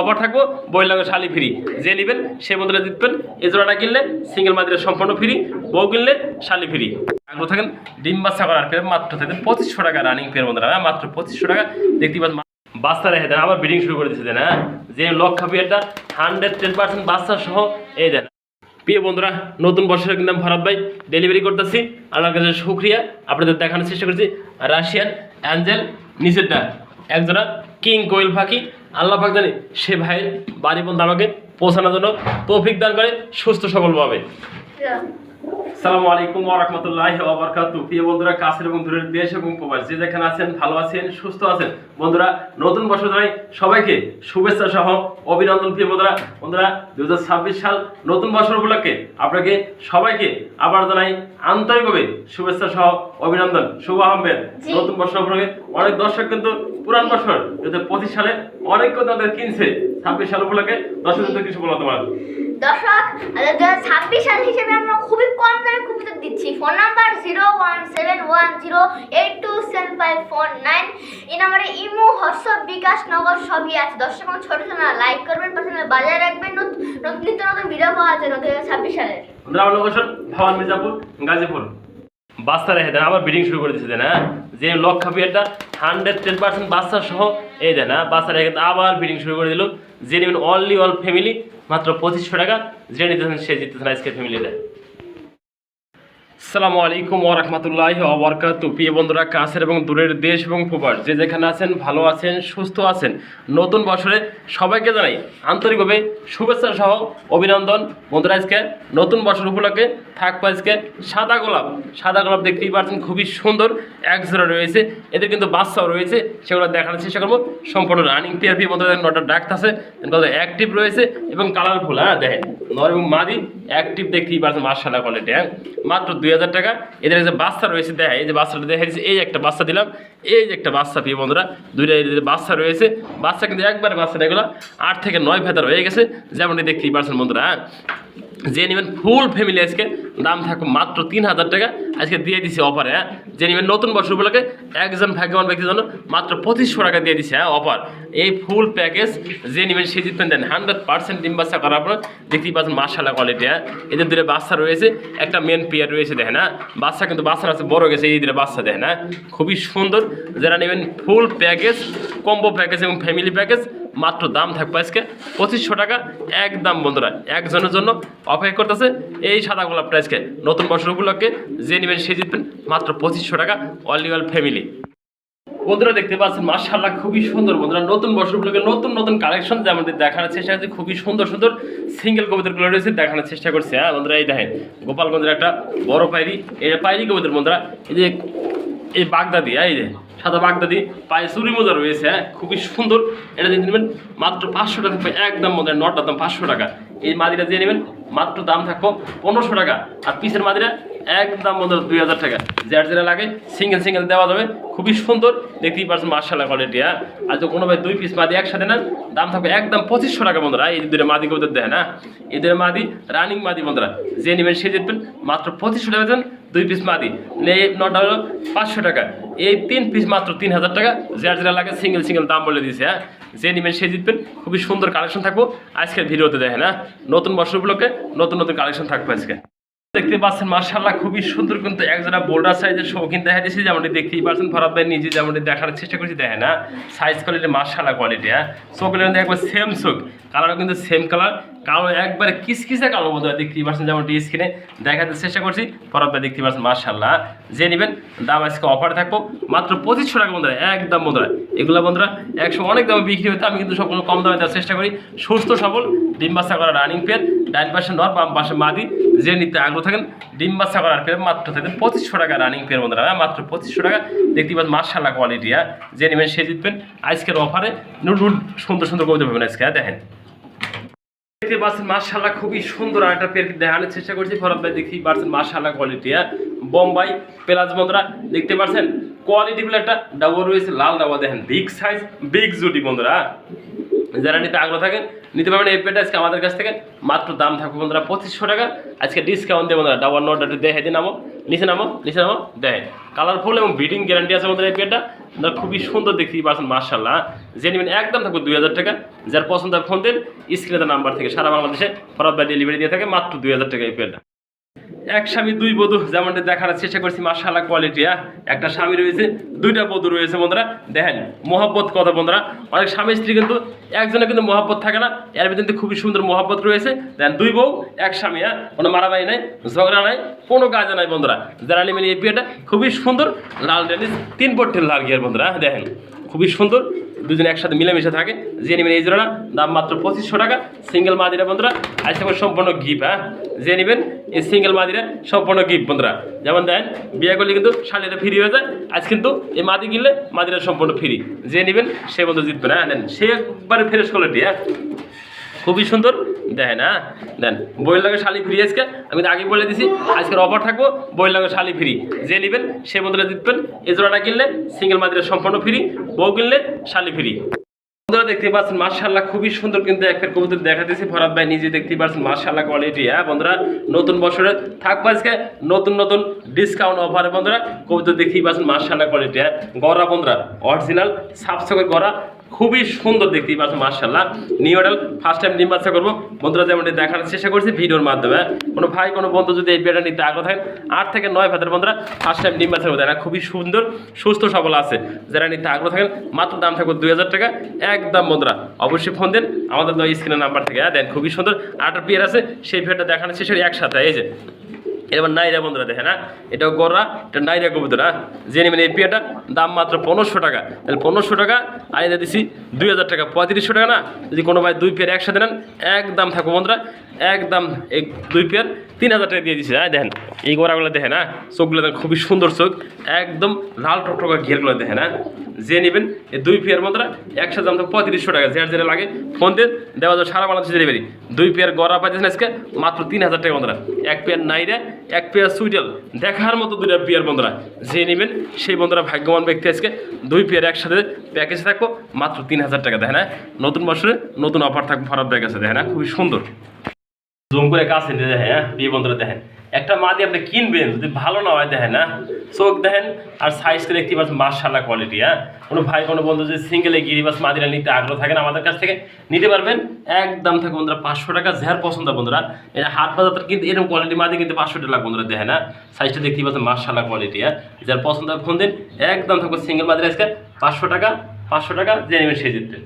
Offer থাকবো বই লাগে শালি ফ্রি, যে নেবেন সে বন্ধুরা জিতবেন। এই জোড়াটা কিনলে সিঙ্গেল মাদিরা সম্পূর্ণ ফ্রি, বউ কিনলে শালি ফ্রি। আগ্রহ থাকেন ডিম বাচ্চা করার পেয়ে মাত্র থাকেন 2500 টাকা রানিং পেয়ে বন্ধুরা, মাত্র 2500 টাকা। দেখতে পাচ্ছেন বাচ্চা রেখে দেন, আবার ব্রিডিং শুরু করে দিচ্ছে দেন। যে লক্ষা বিয়েটা 110% বাচ্চা সহ এই দেন। প্রিয় বন্ধুরা, নতুন বছরে কিন্তু আমি ভরত ভাই ডেলিভারি করতেছি, আল্লাহর কাছে শুক্রিয়া। আপনাদের দেখানোর চেষ্টা করছি রাশিয়ান অ্যাঞ্জেল নিচেরটা একজোড়া কিং কোয়েল পাখি। আল্লাহ পাক জানি সে ভাইয়ের বাড়ি পর্যন্ত আমাকে পৌঁছানোর জন্য তৌফিক দান করে সুস্থ সবলভাবে। আসসালামু আলাইকুম ওয়া রাহমাতুল্লাহি ওয়া বারাকাতুহু। প্রিয় বন্ধুরা, কাছের এবং দূরের দেশ এবং প্রবাস যে যেখানে আছেন, ভালো আছেন, সুস্থ আছেন বন্ধুরা, নতুন বছর জানাই সবাইকে শুভেচ্ছা সহ অভিনন্দন। প্রিয় বন্ধুরা, 2026 সাল নতুন বছর উপলক্ষে আপনাকে সবাইকে আবার জানাই আন্তরিকভাবে শুভেচ্ছা সহ অভিনন্দন, শুভ আহ্বান। নতুন বছর উপলক্ষে অনেক দর্শক কিন্তু পুরান বছর 2025 সালে অনেক কথা কিনছে, 26 সাল উপলক্ষে দর্শকদের কিছু বলো তোমার। দর্শক 2026 সাল হিসেবে আমরা খুবই কম দামে কবুতর দিচ্ছি। Phone number 01710827549। এই নম্বরে ইমো, হোয়াটসঅ্যাপ, বিকাশ, নগদ সবই আছে। দর্শক ছোট ছোট লাইক করবেন, পাশে বাজারে রাখবেন নিত্য নতুন ভিডিও পাওয়ার জন্য 2026 সালের। লোকেশন ভাওয়ান মির্জাপুর, গাজীপুর। বাচ্চা রেখে দেন, আবার ব্রিডিং শুরু করে দিচ্ছে দেন। যে লক্ষা বিয়েটা 110% বাচ্চা সহ এই দেন। বাচ্চা রেখে আবার ব্রিডিং শুরু করে দিল। যে নেবেন অনলি অল ফ্যামিলি মাত্র 2500 টাকা, যে নিতেছেন সে জিতেছেন আজকের ফ্যামিলিটা। আসসালামু আলাইকুম ওয়া রাহমাতুল্লাহি ওয়া বারাকাতুহু। প্রিয় বন্ধুরা, কাছের এবং দূরের দেশ এবং প্রবাস যে যেখানে আছেন, ভালো আছেন, সুস্থ আছেন, নতুন বছরে সবাইকে জানাই আন্তরিকভাবে শুভেচ্ছা সহ অভিনন্দন। বন্ধুরা, আজকে নতুন বছর উপলক্ষে থাকবে আজকে সাদা গোলাপ। সাদা গোলাপ দেখতেই পাচ্ছেন খুবই সুন্দর, এক জোড়া রয়েছে, এদের কিন্তু বাচ্চাও রয়েছে, সেগুলো দেখানোর চেষ্টা করবো। সম্পূর্ণ রানিং পেয়ার। প্রিয় বন্ধুরা, নটা ডাক্ত আছে, অ্যাক্টিভ রয়েছে এবং কালারফুল। দেখেন নর এবং মাদি অ্যাক্টিভ দেখতেই পাচ্ছেন, মাশাআল্লাহ কোয়ালিটি। মাত্র 2000 টাকা। এদের যে বাচ্চা রয়েছে দেখে, এই যে বাচ্চাটা দেখা দিচ্ছে, এই একটা বাচ্চা দিলাম, এই যে একটা বাচ্চা। প্রিয় বন্ধুরা, দুইটা বাচ্চা রয়েছে, বাচ্চা কিন্তু একবারে বাচ্চাটা এগুলো 8 থেকে 9 ফেদার হয়ে গেছে, যেমনটি দেখতেই পাচ্ছেন বন্ধুরা। যে নেবেন ফুল ফ্যামিলি আজকে দাম থাকবে মাত্র 3000 টাকা, আজকে দিয়ে দিছি অফারে। যে নেবেন নতুন বছর উপলক্ষে একজন ভাগ্যবান ব্যক্তির জন্য মাত্র 2500 টাকা দিয়ে দিছে অফার। এই ফুল প্যাকেজ যে নেবেন সে জিতবেন দেন। 100% ডিম বাচ্চা করার পর দেখতেই পাচ্ছেন মাশাআল্লাহ কোয়ালিটি। এদের দুটো বাচ্চা রয়েছে, একটা মেন পেয়ার রয়েছে দেখেন। বাচ্চা কিন্তু বাচ্চার আছে বড় গেছে, এই দুটো বাচ্চা দেখেন খুবই সুন্দর। যারা নেবেন ফুল প্যাকেজ, কম্বো প্যাকেজ এবং ফ্যামিলি প্যাকেজ, মাত্র দাম থাকবে আজকে 2500 টাকা একদম। বন্ধুরা, একজনের জন্য অপেক্ষা করতেছে এই সাদা গোলাপটা আজকে নতুন বছর উপলক্ষে, যে নেবেন সে জিতবেন মাত্র 2500 টাকা অনলি অল ফ্যামিলি। বন্ধুরা, দেখতে পাচ্ছেন মাশাআল্লাহ খুবই সুন্দর। বন্ধুরা, নতুন বছর উপলক্ষে নতুন নতুন কালেকশন যে আমাদের দেখানোর চেষ্টা করছি, খুবই সুন্দর সুন্দর সিঙ্গেল কবুতরগুলো রয়েছে, দেখানোর চেষ্টা করছে। বন্ধুরা, এই দেখেন গোপালগঞ্জের একটা বড় পায়রি, এই পায়রি কবুতর। বন্ধুরা, এই যে এই বাগদাদি, এই যে সাদা বাগদাদি পায়ে চুরি মোজা রয়েছে, খুবই সুন্দর। এটা দিয়ে নেবেন মাত্র 500 টাকা একদম। বন্ধুরা, নটার দাম 500 টাকা। এই মাদিরা দিয়ে নেবেন মাত্র দাম থাকবো 1500 টাকা। আর পিসের মাদিরা একদম বন্ধুরা 2000 টাকা। যার যেটা লাগে সিঙ্গেল সিঙ্গেল দেওয়া যাবে, খুবই সুন্দর দেখতেই পাচ্ছেন মাশাআল্লাহ কোয়ালিটি। আর যদি কোনো ভাই 2 পিস মাদি একসাথে নেন, দাম থাকবে একদম 2500 টাকা। বন্ধুরা, এই দুটো মাদি কবুতর দেন, এদের মাদি রানিং মাদি। বন্ধুরা, যে নেবেন সে জিতবেন মাত্র 2500 টাকা দেন। 2 পিস মাদি নটা হলো 500 টাকা। এই 3 পিস মাত্র 3000 টাকা। যার যেটা লাগে সিঙ্গেল সিঙ্গেল দাম বলে দিয়েছে। যে নেবেন সে জিতবেন। খুবই সুন্দর কালেকশন থাকবো আজকের ভিডিওতে দেখেন। নতুন বছর উপলক্ষে নতুন নতুন কালেকশন থাকবে আজকে। দেখতে পাচ্ছেন মাশাআল্লাহ খুবই সুন্দর, কিন্তু একজোড়া বোল্ডার সাইজের শৌখিন দেখা দিয়েছি, যেমনটি দেখতেই পাচ্ছেন। ফরাদ ভাই নিজে যেমনটি দেখার চেষ্টা করছি দেখেন। সাইজ কোয়ালিটি মাশাআল্লাহ কোয়ালিটি। চোখগুলো কিন্তু একবার সেম চোখ, কালারও কিন্তু সেম কালার, কালো একবারে কিসকিসে কালো। বন্ধুরা, দেখতেই পাচ্ছেন যেমনটি স্ক্রিনে দেখাতে চেষ্টা করছি। ফরাদ ভাই দেখতেই পাচ্ছেন মাশাআল্লাহ। যে নেবেন দাম আজকে অফারে থাকবো মাত্র 2500 টাকা। বন্ধুরা, একদম। বন্ধুরা, এগুলো বন্ধুরা 100 অনেক দামে বিক্রি হতো, আমি কিন্তু সবগুলো কম দামে দেওয়ার চেষ্টা করি। সুস্থ সবল ডিম বাচ্চা করা রানিং পেয়ার, ডাইন পাশে নর, বাম পাশে মাদি। যে নিতে আগ্রহ থাকেন ডিম বাচ্চা করার পেয়ার মাত্র থাকেন 2500 টাকা রানিং পেয়ার। বন্ধুরা, মাত্র 2500 টাকা। দেখতেই পাচ্ছেন মাশাআল্লাহ কোয়ালিটি। যে নেবেন সে জিতবেন আজকের অফারে। সুন্দর সুন্দর কবিতা পাবেন আজকে। দেখেন দেখতে পাচ্ছেন মাশাআল্লাহ খুবই সুন্দর একটা পেয়ার দেখানোর চেষ্টা করছি। ফরাদ ভাই দেখতেই পাচ্ছেন মাশাআল্লাহ কোয়ালিটি। বোম্বাই প্লাস। বন্ধুরা, দেখতে পাচ্ছেন কোয়ালিটি গুলো একটা ডাবল রয়েছে, লাল ডাবা দেখেন, বিগ সাইজ বিগ জুটি। বন্ধুরা, যারা নিতে আগ্রহ থাকেন নিতে পারবেন এই পেয়ারটা আজকে আমাদের কাছ থেকে মাত্র দাম থাকবে বন্ধুরা 2500 টাকা। আজকে ডিসকাউন্ট দিয়ে বন্ধুরা ডাবল নোট একটু দেখে দিন, নামো নিচে নামো দেখেন, কালারফুল এবং ব্রিডিং গ্যারান্টি আছে বন্ধুরা এই পেয়ারটা। খুবই সুন্দর দেখতেই পাচ্ছেন মাশাআল্লাহ। যে নেবেন একদম থাকবে 2000 টাকা। যার পছন্দ হয় ফোন দেন, স্ক্রিনে নাম্বার থেকে সারা বাংলাদেশে ফরাদ ভাই ডেলিভারি দিয়ে থাকে মাত্র 2000 টাকা এই পেয়ারটা। এক স্বামী দুই বধূ যেমনটা দেখার চেষ্টা করছি মাশাআল্লাহ কোয়ালিটি। একটা স্বামী রয়েছে, দুইটা বধূ রয়েছে বন্ধুরা। দেখেন মহব্বত কথা বন্ধুরা, অনেক স্বামী স্ত্রী কিন্তু একজনে কিন্তু মহব্বত থাকে না, এর ভিতরে কিন্তু খুবই সুন্দর মহব্বত রয়েছে। দেখেন দুই বউ এক স্বামী, কোনো মারামারি নাই, ঝগড়া নাই, কোনো কাজে নাই বন্ধুরা। যারা নেবেন এই পেয়ারটা খুবই সুন্দর লাল ডেনিস 3 পট্টের লাল গিয়ার বন্ধুরা। দেখেন খুবই সুন্দর, দুজনে একসাথে মিলেমিশে থাকে। যে নেবেন এই জোড়াটা দাম মাত্র 2500 টাকা। সিঙ্গেল মাদিরা বন্ধুরা আজকে সম্পূর্ণ গিফট। যে নেবেন এই সিঙ্গেল মাদিরা সম্পূর্ণ গিফট বন্ধুরা। যেমন দেখেন বিয়ে করলে কিন্তু শাড়িটা ফ্রি হয়ে যায়, আজ কিন্তু এই মাদি কিনলে মাদিরা সম্পূর্ণ ফ্রি। যে নেবেন সে বন্ধু জিতবে না। দেন সে একবারে ফ্রেশ কোয়ালিটি, খুবই সুন্দর। দেখেন দেন বইয়ের লাগে শালি ফ্রি। আজকে আমি আগে বলে দিছি আজকের অফার থাকবো, বইয়ের লাগে শালি ফ্রি। যে নেবেন সে বন্ধুরা জিতবেন। এই জোড়াটা কিনলে সিঙ্গেল মাদিরা সম্পূর্ণ ফ্রি, বউ কিনলে শালি ফ্রি। বন্ধুরা দেখতে পাচ্ছেন মাশাআল্লাহ খুবই সুন্দর কিন্তু একটা কবুতর দেখা দিয়েছি ফরাদ ভাই নিজে দেখতে পাচ্ছেন মাশাআল্লাহ কোয়ালিটি। বন্ধুরা নতুন বছরে থাকবে আজকে নতুন ডিসকাউন্ট অফারে বন্ধুরা কবুতর দেখতেই পাচ্ছেন মাশাআল্লাহ কোয়ালিটি। গড়া বন্ধুরা অরিজিনাল সাবসকর গড়া, খুবই সুন্দর দেখতেই পাচ্ছেন মাশাআল্লাহ। নিউ মডেল ফার্স্ট টাইম ডিম বাচ্চা করবো বন্ধুরা, যেমন দেখার চেষ্টা করছি ভিডিওর মাধ্যমে। কোনো ভাই কোনো বন্ধু যদি এই পেয়ারটা নিতে আগ্রহ থাকেন 8 থেকে 9 ভাতের বন্ধুরা ফার্স্ট টাইম ডিম বাচ্চা করবো। খুবই সুন্দর সুস্থ সবল আছে। যারা নিতে আগ্রহ থাকেন মাত্র দাম থাকবে 2000 টাকা একদম বন্ধুরা। অবশ্যই ফোন দেন আমাদের স্ক্রিনের নাম্বার থেকে। দেন খুবই সুন্দর আরেকটা পেয়ার আছে, সেই পেয়ারটা দেখানোর চেষ্টা একসাথে। এই যে এবার নাইরা বন্ধুরা দেখেন, এটাও গড়া, এটা নাইরা কবুতর। যে নেবেন এই পেয়ারটা দাম মাত্র 1500 টাকা। তাহলে 1500 টাকা আইনে দিচ্ছি 2000 টাকা, 3500 টাকা না। যদি কোনো ভাই দুই পেয়ার একসাথে নেন একদম থাকবো বন্ধুরা, একদম এই দুই পেয়ার 3000 টাকা দিয়ে দিচ্ছি। দেখেন এই গোড়াগুলো দেখেন, চোখগুলো দেখেন খুবই সুন্দর চোখ, একদম লাল টকটকা ঘেরগুলো দেখেন। যে নেবেন এই দুই পেয়ার বন্ধুরা একসাথে দাম তো 3500 টাকা। যেটা লাগে ফোন দেন, দেওয়া যাবে সারা বাংলাদেশে ডেলিভারি। দুই পেয়ার গড়া পাইতেছেন আজকে মাত্র 3000 টাকা বন্ধুরা। এক পেয়ার নাইরা, এক পেয়ার সুইটেল, দেখার মতো দুইটা পেয়ার বন্ধুরা। যে নেবেন সেই বন্ধুরা ভাগ্যবান ব্যক্তি। আজকে দুই পেয়ার একসাথে প্যাকেজে থাকবো মাত্র 3000 টাকা। দেখেন নতুন বছরে নতুন অফার থাকবে ফরাদ ব্যাগ আছে। দেখেন খুবই সুন্দর, জুম করে কাছে নিয়ে দেখেন বিয়ে বন্ধুরা। দেখেন একটা মাদি আপনি কিনবেন যদি ভালো না হয়, দেখেন চোখ দেখেন আর সাইজটা দেখতে পাচ্ছেন মাশাআল্লাহ কোয়ালিটি। কোনো ভাই কোনো বন্ধু যদি সিঙ্গেলে গিরিবাস মাদিরা নিতে আগ্রহ থাকেন আমাদের কাছ থেকে নিতে পারবেন। একদম থাকে বন্ধুরা 500 টাকা। যার পছন্দ বন্ধুরা এটা হাট বাজার কিন্তু এরকম কোয়ালিটি মাদি কিন্তু 500 টাকা বন্ধুরা। দেখেন সাইজটা দেখতে পাচ্ছেন মাশাআল্লাহ কোয়ালিটি। যার পছন্দ ফোন দিন, একদম থাকবে সিঙ্গেল মাদিরা আজকে 500 টাকা। 500 টাকা যে নেবেন সে জিতবে।